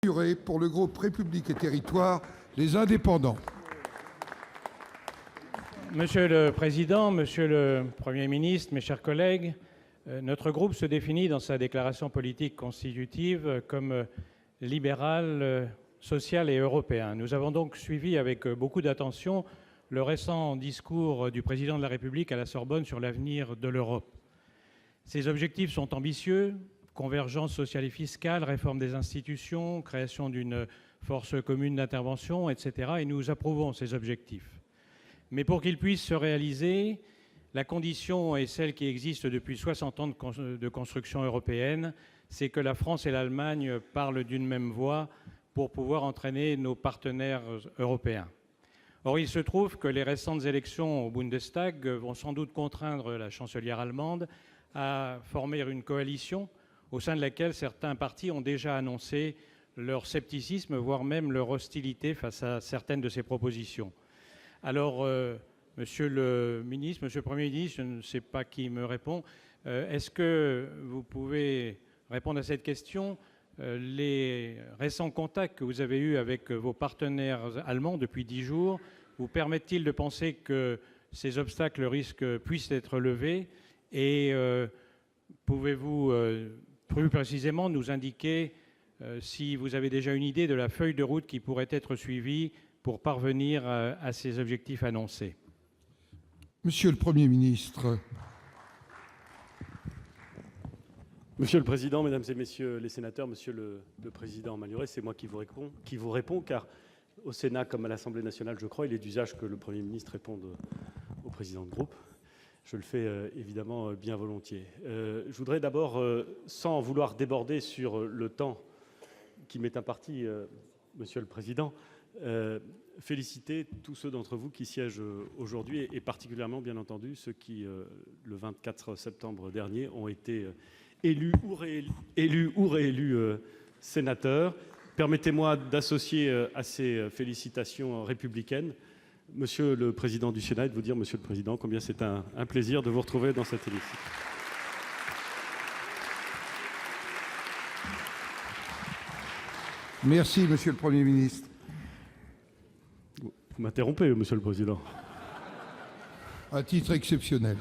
Pour le groupe République et Territoires, les indépendants. Monsieur le Président, Monsieur le Premier ministre, mes chers collègues, notre groupe se définit dans sa déclaration politique constitutive comme libéral, social et européen. Nous avons donc suivi avec beaucoup d'attention le récent discours du Président de la République à la Sorbonne sur l'avenir de l'Europe. Ces objectifs sont ambitieux: convergence sociale et fiscale, réforme des institutions, création d'une force commune d'intervention, etc. Et nous approuvons ces objectifs. Mais pour qu'ils puissent se réaliser, la condition est celle qui existe depuis 60 ans de construction européenne, c'est que la France et l'Allemagne parlent d'une même voix pour pouvoir entraîner nos partenaires européens. Or, il se trouve que les récentes élections au Bundestag vont sans doute contraindre la chancelière allemande à former une coalition au sein de laquelle certains partis ont déjà annoncé leur scepticisme, voire même leur hostilité face à certaines de ces propositions. Alors, Monsieur le ministre, Monsieur le Premier ministre, je ne sais pas qui me répond, est-ce que vous pouvez répondre à cette question? Les récents contacts que vous avez eus avec vos partenaires allemands depuis 10 jours vous permettent-ils de penser que ces obstacles puissent être levés? Et pouvez-vous plus précisément nous indiquer si vous avez déjà une idée de la feuille de route qui pourrait être suivie pour parvenir à ces objectifs annoncés? Monsieur le Premier ministre. Monsieur le Président, Mesdames et Messieurs les sénateurs, Monsieur le Président Malhuret, c'est moi qui vous réponds, car au Sénat comme à l'Assemblée nationale, je crois, il est d'usage que le Premier ministre réponde au président de groupe. Je le fais évidemment bien volontiers. Je voudrais d'abord, sans vouloir déborder sur le temps qui m'est imparti, Monsieur le Président, féliciter tous ceux d'entre vous qui siègent aujourd'hui, et particulièrement, bien entendu, ceux qui, le 24 septembre dernier, ont été élus ou réélus sénateurs. Permettez-moi d'associer à ces félicitations républicaines Monsieur le Président du Sénat et de vous dire, Monsieur le Président, combien c'est un plaisir de vous retrouver dans cet hémicycle. Merci, Monsieur le Premier ministre. Vous m'interrompez, Monsieur le Président. À titre exceptionnel.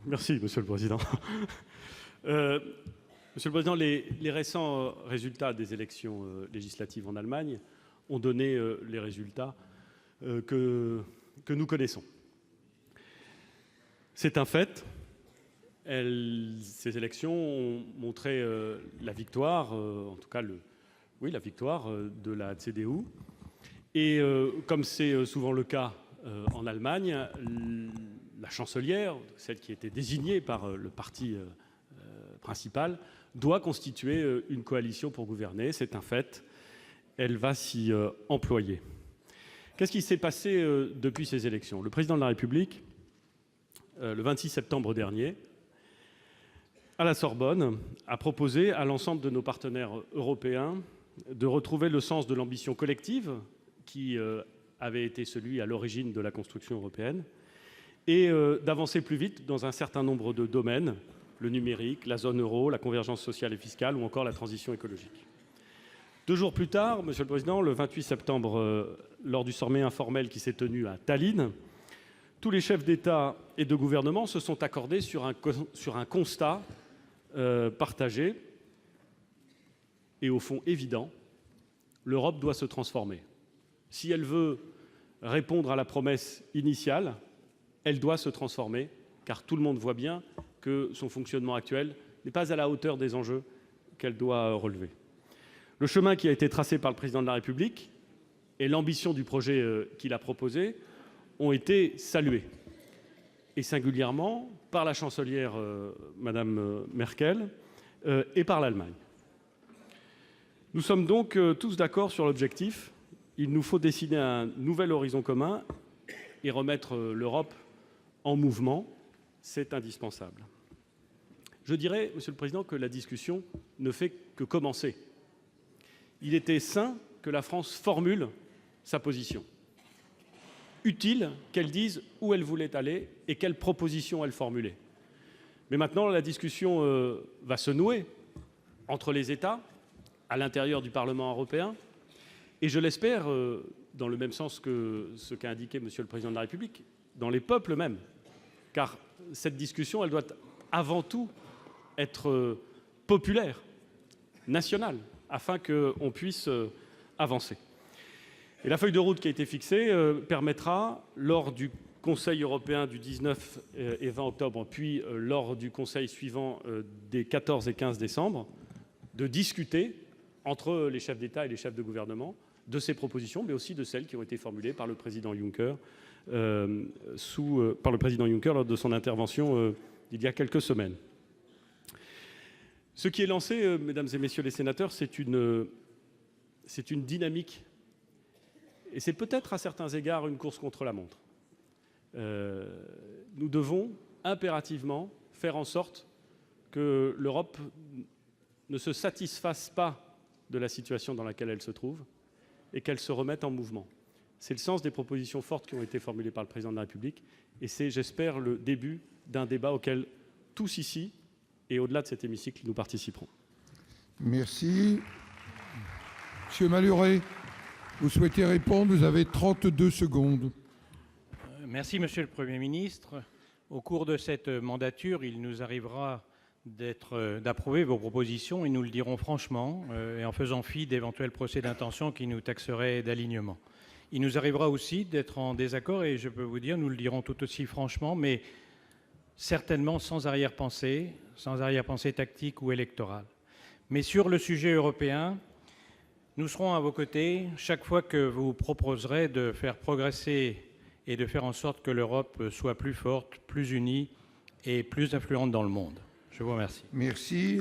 Merci, Monsieur le Président. Monsieur le Président, les récents résultats des élections législatives en Allemagne ont donné les résultats que nous connaissons. C'est un fait. Ces élections ont montré la victoire, en tout cas la victoire de la CDU. Et comme c'est souvent le cas en Allemagne, la chancelière, celle qui était désignée par le parti principal, doit constituer une coalition pour gouverner. C'est un fait. Elle va s'y employer. Qu'est-ce qui s'est passé depuis ces élections? Le président de la République, le 26 septembre dernier, à la Sorbonne, a proposé à l'ensemble de nos partenaires européens de retrouver le sens de l'ambition collective qui avait été celui à l'origine de la construction européenne et d'avancer plus vite dans un certain nombre de domaines, le numérique, la zone euro, la convergence sociale et fiscale ou encore la transition écologique. 2 jours plus tard, Monsieur le Président, le 28 septembre, lors du sommet informel qui s'est tenu à Tallinn, tous les chefs d'État et de gouvernement se sont accordés sur un constat partagé et au fond évident: l'Europe doit se transformer. Si elle veut répondre à la promesse initiale, elle doit se transformer, car tout le monde voit bien que son fonctionnement actuel n'est pas à la hauteur des enjeux qu'elle doit relever. Le chemin qui a été tracé par le président de la République et l'ambition du projet qu'il a proposé ont été salués, et singulièrement par la chancelière Madame Merkel et par l'Allemagne. Nous sommes donc tous d'accord sur l'objectif. Il nous faut dessiner un nouvel horizon commun et remettre l'Europe en mouvement. C'est indispensable. Je dirais, Monsieur le Président, que la discussion ne fait que commencer. Il était sain que la France formule sa position. Utile qu'elle dise où elle voulait aller et quelles propositions elle formulait. Mais maintenant, la discussion va se nouer entre les États à l'intérieur du Parlement européen, et je l'espère, dans le même sens que ce qu'a indiqué Monsieur le Président de la République, dans les peuples mêmes. Car cette discussion, elle doit avant tout être populaire, nationale, afin qu'on puisse avancer. Et la feuille de route qui a été fixée permettra, lors du Conseil européen du 19 et 20 octobre, puis lors du Conseil suivant des 14 et 15 décembre, de discuter entre les chefs d'État et les chefs de gouvernement de ces propositions, mais aussi de celles qui ont été formulées par le président Juncker, lors de son intervention il y a quelques semaines. Ce qui est lancé, mesdames et messieurs les sénateurs, c'est une dynamique, et c'est peut-être à certains égards une course contre la montre. Nous devons impérativement faire en sorte que l'Europe ne se satisfasse pas de la situation dans laquelle elle se trouve et qu'elle se remette en mouvement. C'est le sens des propositions fortes qui ont été formulées par le Président de la République, et c'est, j'espère, le début d'un débat auquel tous ici, et au-delà de cet hémicycle, nous participerons. Merci. Monsieur Malhuret, vous souhaitez répondre, vous avez 32 secondes. Merci, Monsieur le Premier ministre. Au cours de cette mandature, il nous arrivera d'approuver vos propositions, et nous le dirons franchement, et en faisant fi d'éventuels procès d'intention qui nous taxeraient d'alignement. Il nous arrivera aussi d'être en désaccord, et je peux vous dire, nous le dirons tout aussi franchement, mais certainement sans arrière-pensée tactique ou électorale. Mais sur le sujet européen, nous serons à vos côtés chaque fois que vous proposerez de faire progresser et de faire en sorte que l'Europe soit plus forte, plus unie et plus influente dans le monde. Je vous remercie. Merci.